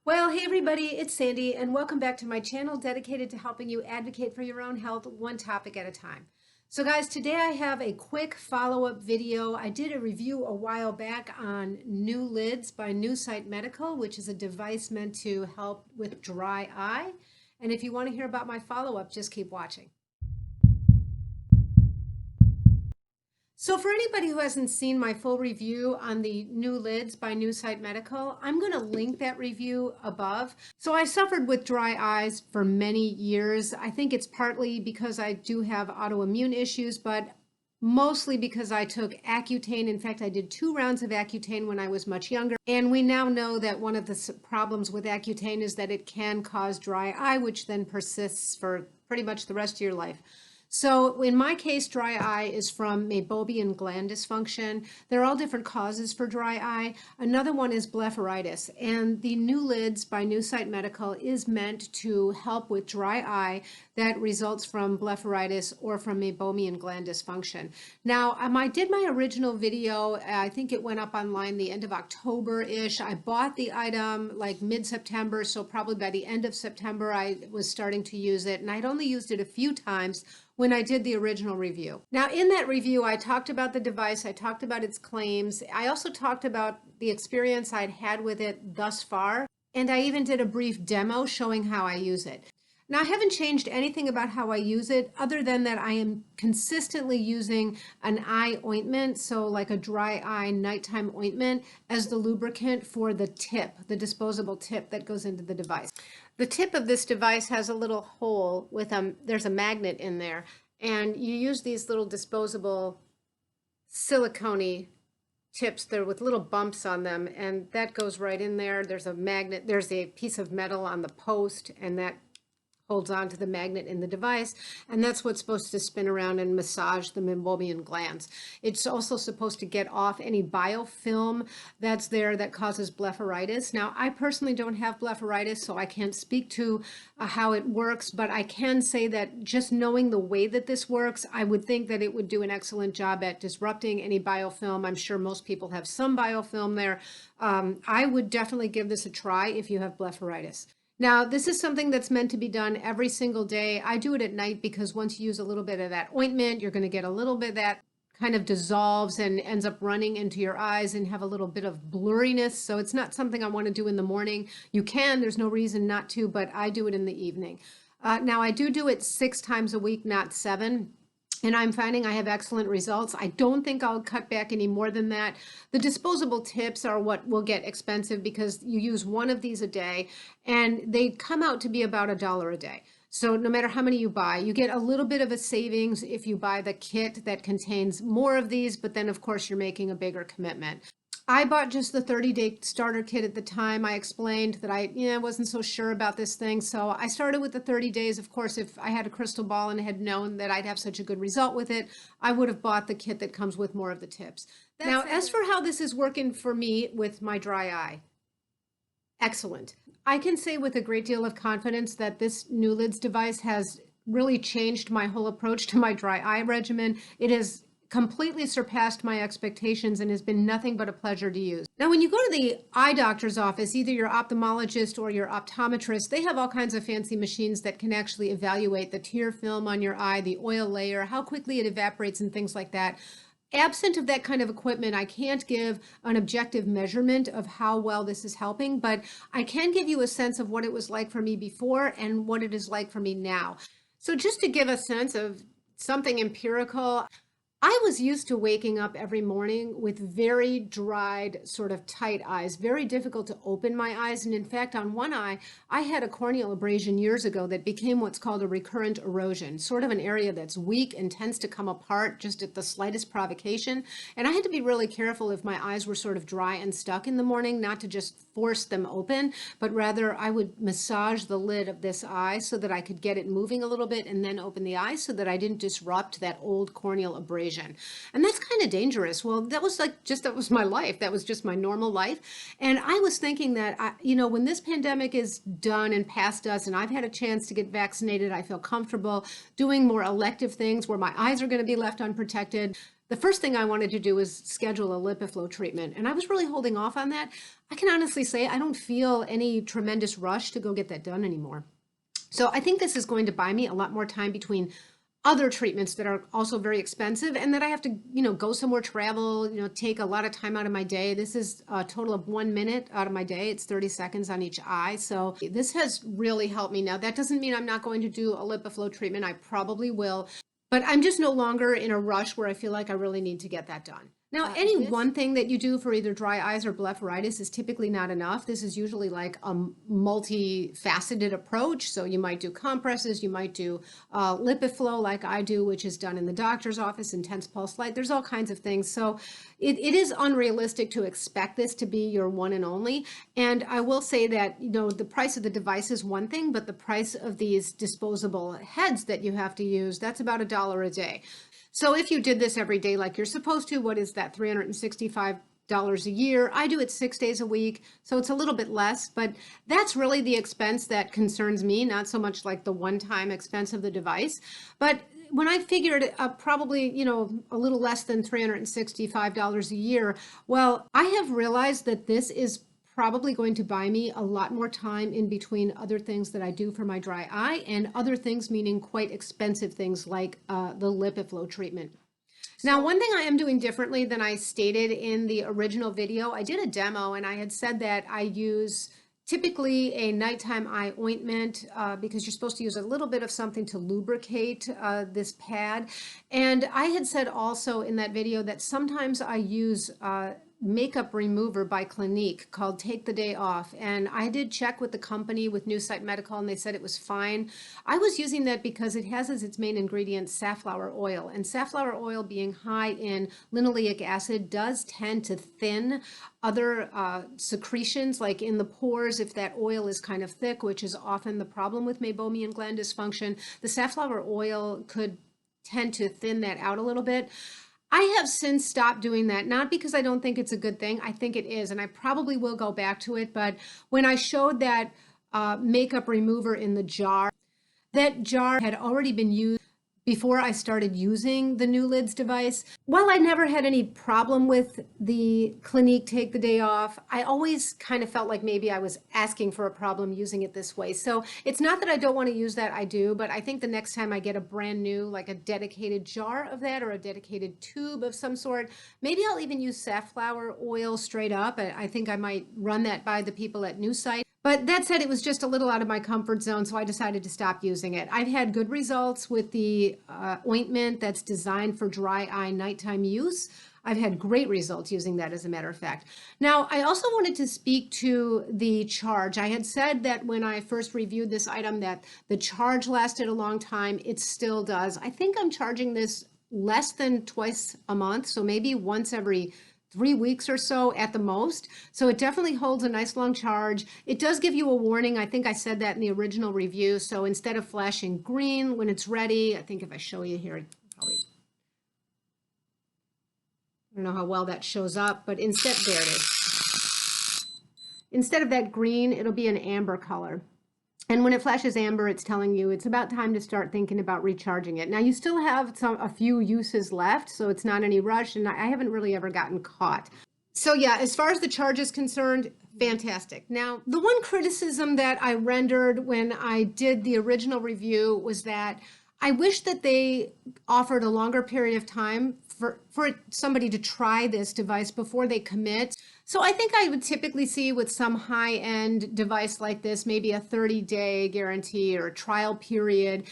Well, hey everybody, it's Sandy, and welcome back to my channel dedicated to helping you advocate for your own health one topic at a time. So guys, today I have a quick follow-up video. I did a review a while back on NuLids by NuSight Medical, which is a device meant to help with dry eye. And if you want to hear about my follow-up, just keep watching. So for anybody who hasn't seen my full review on the NuLids by NuSight Medical, I'm going to link that review above. So I suffered with dry eyes for many years. I think it's partly because I do have autoimmune issues, but mostly because I took Accutane. In fact, I did 2 rounds of Accutane when I was much younger. And we now know that one of the problems with Accutane is that it can cause dry eye, which then persists for pretty much the rest of your life. So in my case, dry eye is from meibomian gland dysfunction. There are all different causes for dry eye. Another one is blepharitis, and the NuLids by NuSight Medical is meant to help with dry eye that results from blepharitis or from meibomian gland dysfunction. Now, I did my original video, I think it went up online the end of October-ish. I bought the item like mid-September, so probably by the end of September I was starting to use it, and I'd only used it a few times when I did the original review. Now, in that review, I talked about the device, I talked about its claims, I also talked about the experience I'd had with it thus far, and I even did a brief demo showing how I use it. Now, I haven't changed anything about how I use it other than that I am consistently using an eye ointment, so like a dry eye nighttime ointment, as the lubricant for the tip, the disposable tip that goes into the device. The tip of this device has a little hole with there's a magnet in there, and you use these little disposable silicone tips there with little bumps on them, and that goes right in there. There's a magnet, there's a piece of metal on the post, and that holds on to the magnet in the device, and that's what's supposed to spin around and massage the meibomian glands. It's also supposed to get off any biofilm that's there that causes blepharitis. Now, I personally don't have blepharitis, so I can't speak to how it works, but I can say that just knowing the way that this works, I would think that it would do an excellent job at disrupting any biofilm. I'm sure most people have some biofilm there. I would definitely give this a try if you have blepharitis. Now, this is something that's meant to be done every single day. I do it at night because once you use a little bit of that ointment, you're going to get a little bit of that kind of dissolves and ends up running into your eyes and have a little bit of blurriness. So it's not something I want to do in the morning. You can, there's no reason not to, but I do it in the evening. Now, I do it 6 times a week, not 7. And I'm finding I have excellent results. I don't think I'll cut back any more than that. The disposable tips are what will get expensive because you use one of these a day, and they come out to be about $1 a day. So no matter how many you buy, you get a little bit of a savings if you buy the kit that contains more of these, but then of course you're making a bigger commitment. I bought just the 30-day starter kit at the time. I explained that I wasn't so sure about this thing. So I started with the 30 days. Of course, if I had a crystal ball and had known that I'd have such a good result with it, I would have bought the kit that comes with more of the tips. Now, as for how this is working for me with my dry eye, excellent. I can say with a great deal of confidence that this NuLids device has really changed my whole approach to my dry eye regimen. It has completely surpassed my expectations and has been nothing but a pleasure to use. Now, when you go to the eye doctor's office, either your ophthalmologist or your optometrist, they have all kinds of fancy machines that can actually evaluate the tear film on your eye, the oil layer, how quickly it evaporates and things like that. Absent of that kind of equipment, I can't give an objective measurement of how well this is helping, but I can give you a sense of what it was like for me before and what it is like for me now. So just to give a sense of something empirical, I was used to waking up every morning with very dried, sort of tight eyes, very difficult to open my eyes. And in fact, on one eye, I had a corneal abrasion years ago that became what's called a recurrent erosion, sort of an area that's weak and tends to come apart just at the slightest provocation. And I had to be really careful if my eyes were sort of dry and stuck in the morning, not to just force them open, but rather I would massage the lid of this eye so that I could get it moving a little bit and then open the eye so that I didn't disrupt that old corneal abrasion. And that's kind of dangerous. Well, that was my life. That was just my normal life. And I was thinking that, when this pandemic is done and past us and I've had a chance to get vaccinated, I feel comfortable doing more elective things where my eyes are going to be left unprotected. the first thing I wanted to do was schedule a LipiFlow treatment. And I was really holding off on that. I can honestly say I don't feel any tremendous rush to go get that done anymore. So I think this is going to buy me a lot more time between other treatments that are also very expensive and that I have to, go somewhere, travel, take a lot of time out of my day. This is a total of 1 minute out of my day. It's 30 seconds on each eye. So this has really helped me. Now, that doesn't mean I'm not going to do a LipiFlow treatment. I probably will, but I'm just no longer in a rush where I feel like I really need to get that done. Now, any one thing that you do for either dry eyes or blepharitis is typically not enough. This is usually like a multifaceted approach. So you might do compresses, you might do LipiFlow like I do, which is done in the doctor's office, intense pulse light. There's all kinds of things. So it is unrealistic to expect this to be your one and only. And I will say that, the price of the device is one thing, but the price of these disposable heads that you have to use, that's about $1 a day. So if you did this every day like you're supposed to, what is that, $365 a year? I do it 6 days a week, so it's a little bit less, but that's really the expense that concerns me, not so much like the one-time expense of the device. But when I figured probably, a little less than $365 a year, well, I have realized that this is probably going to buy me a lot more time in between other things that I do for my dry eye and other things, meaning quite expensive things like the LipiFlow treatment. Now, one thing I am doing differently than I stated in the original video, I did a demo and I had said that I use typically a nighttime eye ointment because you're supposed to use a little bit of something to lubricate this pad. And I had said also in that video that sometimes I use makeup remover by Clinique called Take the Day Off. And I did check with the company, with NuSight Medical, and they said it was fine. I was using that because it has as its main ingredient safflower oil. And safflower oil, being high in linoleic acid, does tend to thin other secretions, like in the pores, if that oil is kind of thick, which is often the problem with meibomian gland dysfunction. The safflower oil could tend to thin that out a little bit. I have since stopped doing that, not because I don't think it's a good thing. I think it is, and I probably will go back to it. But when I showed that makeup remover in the jar, that jar had already been used before I started using the NuLids device. While I never had any problem with the Clinique Take the Day Off, I always kind of felt like maybe I was asking for a problem using it this way. So it's not that I don't want to use that, I do, but I think the next time I get a brand new, like a dedicated jar of that or a dedicated tube of some sort, maybe I'll even use safflower oil straight up. I think I might run that by the people at NuSight. But that said, it was just a little out of my comfort zone, so I decided to stop using it. I've had good results with the ointment that's designed for dry eye nighttime use. I've had great results using that, as a matter of fact. Now, I also wanted to speak to the charge. I had said that when I first reviewed this item that the charge lasted a long time. It still does. I think I'm charging this less than twice a month, so maybe once every 3 weeks or so at the most. So it definitely holds a nice long charge. It does give you a warning. I think I said that in the original review. So instead of flashing green when it's ready, I think if I show you here, probably, I don't know how well that shows up, but instead, there it is. Instead of that green, it'll be an amber color. And when it flashes amber, it's telling you it's about time to start thinking about recharging it. Now, you still have a few uses left, so it's not any rush, and I haven't really ever gotten caught. So yeah, as far as the charge is concerned, fantastic. Now, the one criticism that I rendered when I did the original review was that I wish that they offered a longer period of time for somebody to try this device before they commit. So I think I would typically see with some high-end device like this, maybe a 30-day guarantee or a trial period.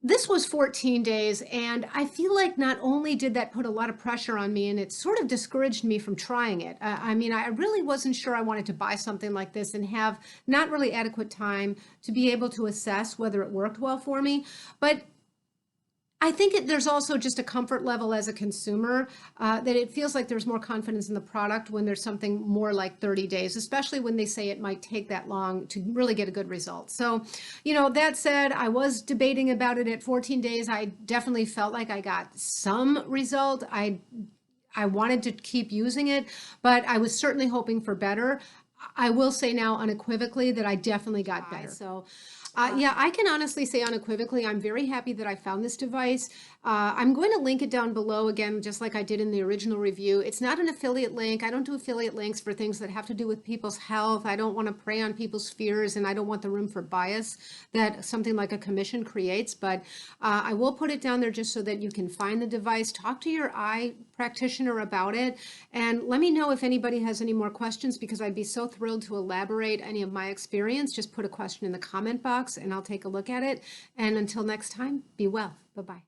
This was 14 days, and I feel like not only did that put a lot of pressure on me, and it sort of discouraged me from trying it. I mean, I really wasn't sure I wanted to buy something like this and have not really adequate time to be able to assess whether it worked well for me. But I think there's also just a comfort level as a consumer that it feels like there's more confidence in the product when there's something more like 30 days, especially when they say it might take that long to really get a good result. So, that said, I was debating about it at 14 days. I definitely felt like I got some result. I wanted to keep using it, but I was certainly hoping for better. I will say now unequivocally that I definitely got better. So yeah, I can honestly say unequivocally, I'm very happy that I found this device. I'm going to link it down below again, just like I did in the original review. It's not an affiliate link. I don't do affiliate links for things that have to do with people's health. I don't want to prey on people's fears, and I don't want the room for bias that something like a commission creates. But I will put it down there just so that you can find the device. Talk to your eye practitioner about it, and let me know if anybody has any more questions, because I'd be so thrilled to elaborate any of my experience. Just put a question in the comment box, and I'll take a look at it. And until next time, be well. Bye-bye.